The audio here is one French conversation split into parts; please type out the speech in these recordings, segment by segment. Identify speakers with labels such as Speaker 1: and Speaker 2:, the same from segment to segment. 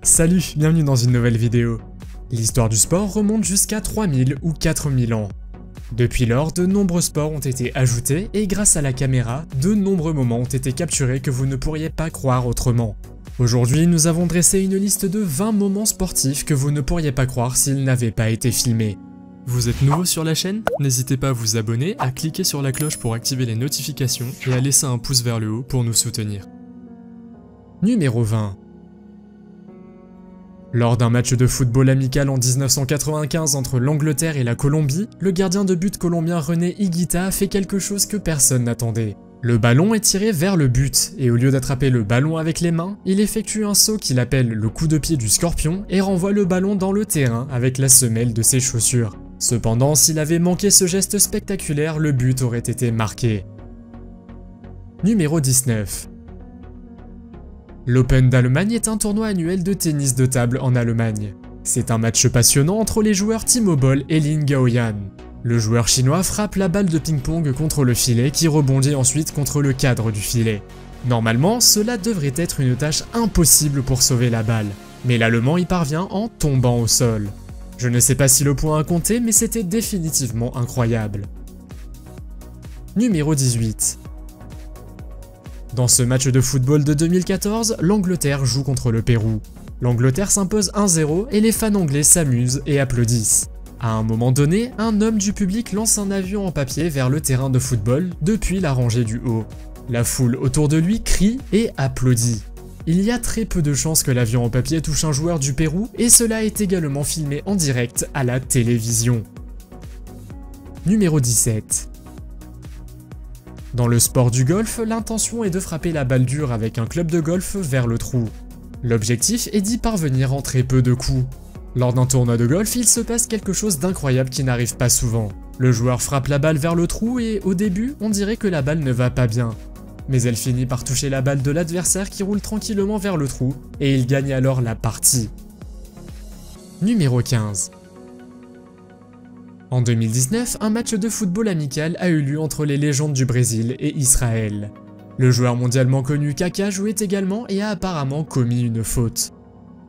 Speaker 1: Salut, bienvenue dans une nouvelle vidéo. L'histoire du sport remonte jusqu'à 3000 ou 4000 ans. Depuis lors, de nombreux sports ont été ajoutés et grâce à la caméra, de nombreux moments ont été capturés que vous ne pourriez pas croire autrement. Aujourd'hui, nous avons dressé une liste de 20 moments sportifs que vous ne pourriez pas croire s'ils n'avaient pas été filmés. Vous êtes nouveau sur la chaîne? N'hésitez pas à vous abonner, à cliquer sur la cloche pour activer les notifications et à laisser un pouce vers le haut pour nous soutenir. Numéro 20. Lors d'un match de football amical en 1995 entre l'Angleterre et la Colombie, le gardien de but colombien René Higuita a fait quelque chose que personne n'attendait. Le ballon est tiré vers le but, et au lieu d'attraper le ballon avec les mains, il effectue un saut qu'il appelle le coup de pied du scorpion et renvoie le ballon dans le terrain avec la semelle de ses chaussures. Cependant, s'il avait manqué ce geste spectaculaire, le but aurait été marqué. Numéro 19. L'Open d'Allemagne est un tournoi annuel de tennis de table en Allemagne. C'est un match passionnant entre les joueurs Timo Boll et Lin Gaoyan. Le joueur chinois frappe la balle de ping-pong contre le filet qui rebondit ensuite contre le cadre du filet. Normalement, cela devrait être une tâche impossible pour sauver la balle, mais l'Allemand y parvient en tombant au sol. Je ne sais pas si le point a compté, mais c'était définitivement incroyable. Numéro 18. Dans ce match de football de 2014, l'Angleterre joue contre le Pérou. L'Angleterre s'impose 1-0 et les fans anglais s'amusent et applaudissent. À un moment donné, un homme du public lance un avion en papier vers le terrain de football depuis la rangée du haut. La foule autour de lui crie et applaudit. Il y a très peu de chances que l'avion en papier touche un joueur du Pérou et cela est également filmé en direct à la télévision. Numéro 17. Dans le sport du golf, l'intention est de frapper la balle dure avec un club de golf vers le trou. L'objectif est d'y parvenir en très peu de coups. Lors d'un tournoi de golf, il se passe quelque chose d'incroyable qui n'arrive pas souvent. Le joueur frappe la balle vers le trou et au début, on dirait que la balle ne va pas bien. Mais elle finit par toucher la balle de l'adversaire qui roule tranquillement vers le trou et il gagne alors la partie. Numéro 15. En 2019, un match de football amical a eu lieu entre les légendes du Brésil et Israël. Le joueur mondialement connu Kaka jouait également et a apparemment commis une faute.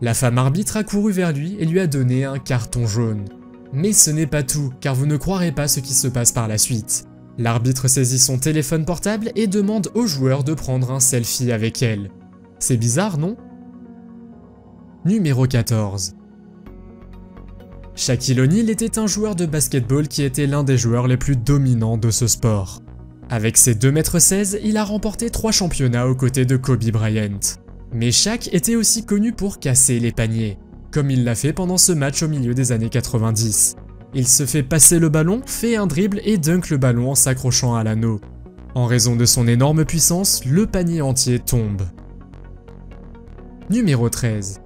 Speaker 1: La femme arbitre a couru vers lui et lui a donné un carton jaune. Mais ce n'est pas tout, car vous ne croirez pas ce qui se passe par la suite. L'arbitre saisit son téléphone portable et demande au joueur de prendre un selfie avec elle. C'est bizarre, non? Numéro 14. Shaquille O'Neal était un joueur de basketball qui était l'un des joueurs les plus dominants de ce sport. Avec ses 2,16 m, il a remporté 3 championnats aux côtés de Kobe Bryant. Mais Shaq était aussi connu pour casser les paniers, comme il l'a fait pendant ce match au milieu des années 90. Il se fait passer le ballon, fait un dribble et dunk le ballon en s'accrochant à l'anneau. En raison de son énorme puissance, le panier entier tombe. Numéro 13.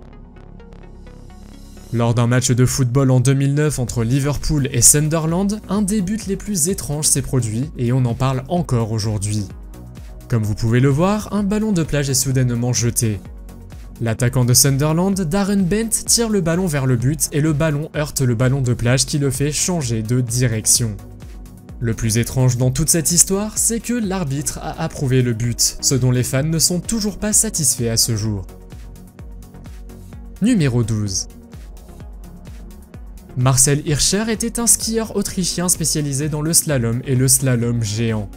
Speaker 1: Lors d'un match de football en 2009 entre Liverpool et Sunderland, un des buts les plus étranges s'est produit et on en parle encore aujourd'hui. Comme vous pouvez le voir, un ballon de plage est soudainement jeté. L'attaquant de Sunderland, Darren Bent, tire le ballon vers le but et le ballon heurte le ballon de plage qui le fait changer de direction. Le plus étrange dans toute cette histoire, c'est que l'arbitre a approuvé le but, ce dont les fans ne sont toujours pas satisfaits à ce jour. Numéro 12. Marcel Hirscher était un skieur autrichien spécialisé dans le slalom et le slalom géant.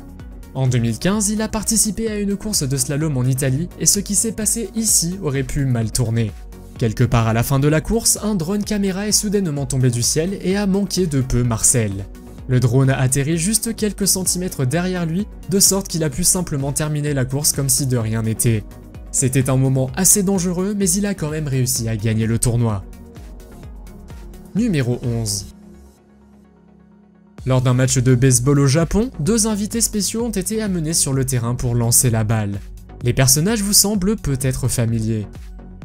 Speaker 1: En 2015, il a participé à une course de slalom en Italie et ce qui s'est passé ici aurait pu mal tourner. Quelque part à la fin de la course, un drone caméra est soudainement tombé du ciel et a manqué de peu Marcel. Le drone a atterri juste quelques centimètres derrière lui, de sorte qu'il a pu simplement terminer la course comme si de rien n'était. C'était un moment assez dangereux, mais il a quand même réussi à gagner le tournoi. Numéro 11. Lors d'un match de baseball au Japon, 2 invités spéciaux ont été amenés sur le terrain pour lancer la balle. Les personnages vous semblent peut-être familiers.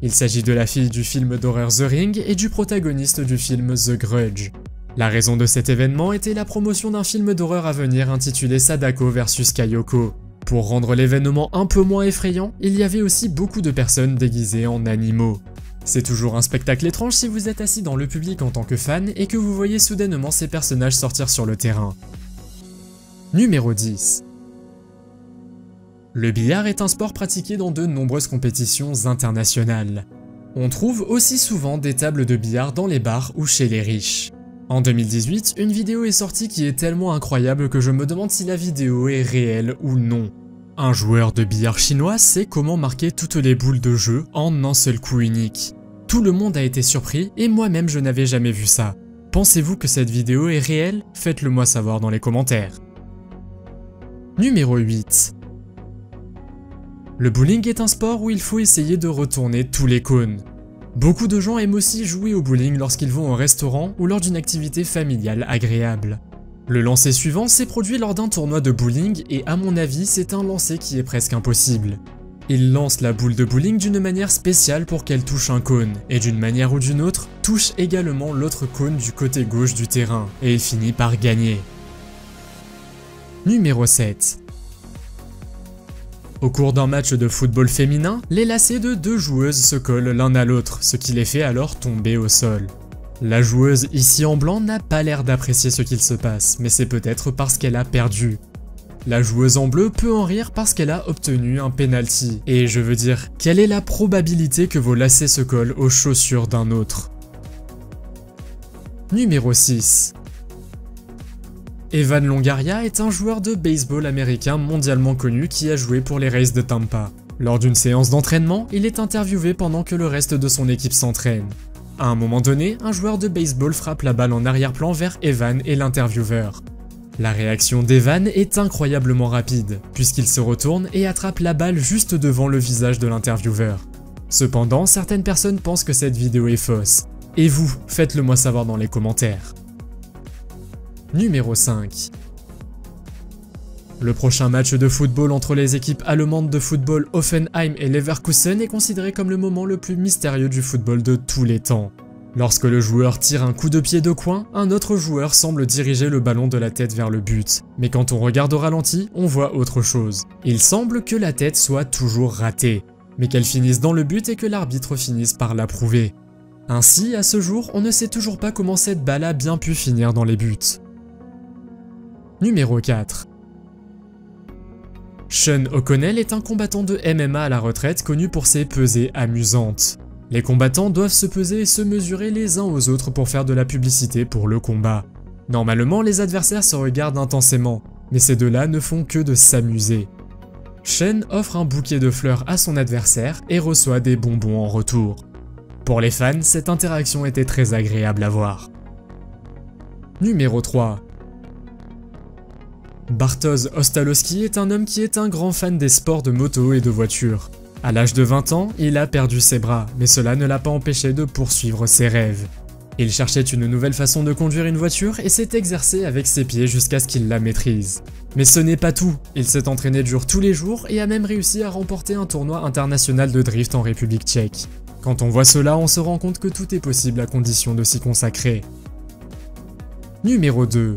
Speaker 1: Il s'agit de la fille du film d'horreur The Ring et du protagoniste du film The Grudge. La raison de cet événement était la promotion d'un film d'horreur à venir intitulé Sadako vs Kayoko. Pour rendre l'événement un peu moins effrayant, il y avait aussi beaucoup de personnes déguisées en animaux. C'est toujours un spectacle étrange si vous êtes assis dans le public en tant que fan et que vous voyez soudainement ces personnages sortir sur le terrain. Numéro 10. Le billard est un sport pratiqué dans de nombreuses compétitions internationales. On trouve aussi souvent des tables de billard dans les bars ou chez les riches. En 2018, une vidéo est sortie qui est tellement incroyable que je me demande si la vidéo est réelle ou non. Un joueur de billard chinois sait comment marquer toutes les boules de jeu en un seul coup unique. Tout le monde a été surpris et moi-même je n'avais jamais vu ça. Pensez-vous que cette vidéo est réelle? Faites-le moi savoir dans les commentaires. Numéro 8. Le bowling est un sport où il faut essayer de retourner tous les cônes. Beaucoup de gens aiment aussi jouer au bowling lorsqu'ils vont au restaurant ou lors d'une activité familiale agréable. Le lancer suivant s'est produit lors d'un tournoi de bowling et à mon avis c'est un lancer qui est presque impossible. Il lance la boule de bowling d'une manière spéciale pour qu'elle touche un cône, et d'une manière ou d'une autre, touche également l'autre cône du côté gauche du terrain, et il finit par gagner. Numéro 7. Au cours d'un match de football féminin, les lacets de deux joueuses se collent l'un à l'autre, ce qui les fait alors tomber au sol. La joueuse ici en blanc n'a pas l'air d'apprécier ce qu'il se passe, mais c'est peut-être parce qu'elle a perdu. La joueuse en bleu peut en rire parce qu'elle a obtenu un penalty. Et je veux dire, quelle est la probabilité que vos lacets se collent aux chaussures d'un autre? Numéro 6. Evan Longoria est un joueur de baseball américain mondialement connu qui a joué pour les Rays de Tampa. Lors d'une séance d'entraînement, il est interviewé pendant que le reste de son équipe s'entraîne. À un moment donné, un joueur de baseball frappe la balle en arrière-plan vers Evan et l'intervieweur. La réaction d'Evan est incroyablement rapide, puisqu'il se retourne et attrape la balle juste devant le visage de l'intervieweur. Cependant, certaines personnes pensent que cette vidéo est fausse. Et vous, faites-le moi savoir dans les commentaires. Numéro 5. Le prochain match de football entre les équipes allemandes de football Hoffenheim et Leverkusen est considéré comme le moment le plus mystérieux du football de tous les temps. Lorsque le joueur tire un coup de pied de coin, un autre joueur semble diriger le ballon de la tête vers le but. Mais quand on regarde au ralenti, on voit autre chose. Il semble que la tête soit toujours ratée, mais qu'elle finisse dans le but et que l'arbitre finisse par l'approuver. Ainsi, à ce jour, on ne sait toujours pas comment cette balle a bien pu finir dans les buts. Numéro 4. Sean O'Connell est un combattant de MMA à la retraite connu pour ses pesées amusantes. Les combattants doivent se peser et se mesurer les uns aux autres pour faire de la publicité pour le combat. Normalement, les adversaires se regardent intensément, mais ces deux-là ne font que de s'amuser. Sean offre un bouquet de fleurs à son adversaire et reçoit des bonbons en retour. Pour les fans, cette interaction était très agréable à voir. Numéro 3. Bartosz Ostalowski est un homme qui est un grand fan des sports de moto et de voitures. À l'âge de 20 ans, il a perdu ses bras, mais cela ne l'a pas empêché de poursuivre ses rêves. Il cherchait une nouvelle façon de conduire une voiture et s'est exercé avec ses pieds jusqu'à ce qu'il la maîtrise. Mais ce n'est pas tout, il s'est entraîné dur tous les jours et a même réussi à remporter un tournoi international de drift en République tchèque. Quand on voit cela, on se rend compte que tout est possible à condition de s'y consacrer. Numéro 2.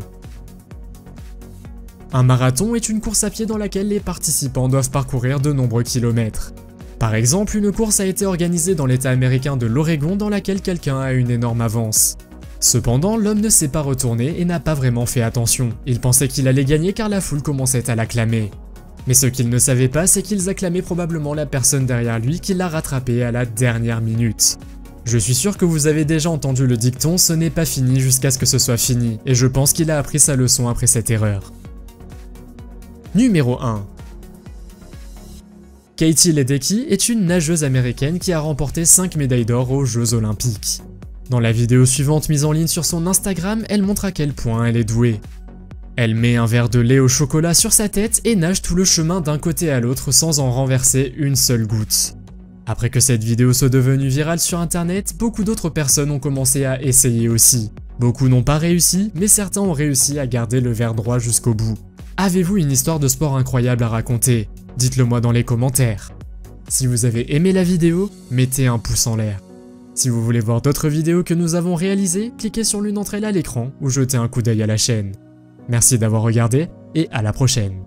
Speaker 1: Un marathon est une course à pied dans laquelle les participants doivent parcourir de nombreux kilomètres. Par exemple, une course a été organisée dans l'état américain de l'Oregon dans laquelle quelqu'un a une énorme avance. Cependant, l'homme ne s'est pas retourné et n'a pas vraiment fait attention. Il pensait qu'il allait gagner car la foule commençait à l'acclamer. Mais ce qu'il ne savait pas, c'est qu'ils acclamaient probablement la personne derrière lui qui l'a rattrapé à la dernière minute. Je suis sûr que vous avez déjà entendu le dicton « ce n'est pas fini jusqu'à ce que ce soit fini » et je pense qu'il a appris sa leçon après cette erreur. Numéro 1. Katie Ledecky est une nageuse américaine qui a remporté 5 médailles d'or aux Jeux Olympiques. Dans la vidéo suivante mise en ligne sur son Instagram, elle montre à quel point elle est douée. Elle met un verre de lait au chocolat sur sa tête et nage tout le chemin d'un côté à l'autre sans en renverser une seule goutte. Après que cette vidéo soit devenue virale sur internet, beaucoup d'autres personnes ont commencé à essayer aussi. Beaucoup n'ont pas réussi, mais certains ont réussi à garder le verre droit jusqu'au bout. Avez-vous une histoire de sport incroyable à raconter? Dites-le moi dans les commentaires. Si vous avez aimé la vidéo, mettez un pouce en l'air. Si vous voulez voir d'autres vidéos que nous avons réalisées, cliquez sur l'une d'entre elles à l'écran ou jetez un coup d'œil à la chaîne. Merci d'avoir regardé et à la prochaine.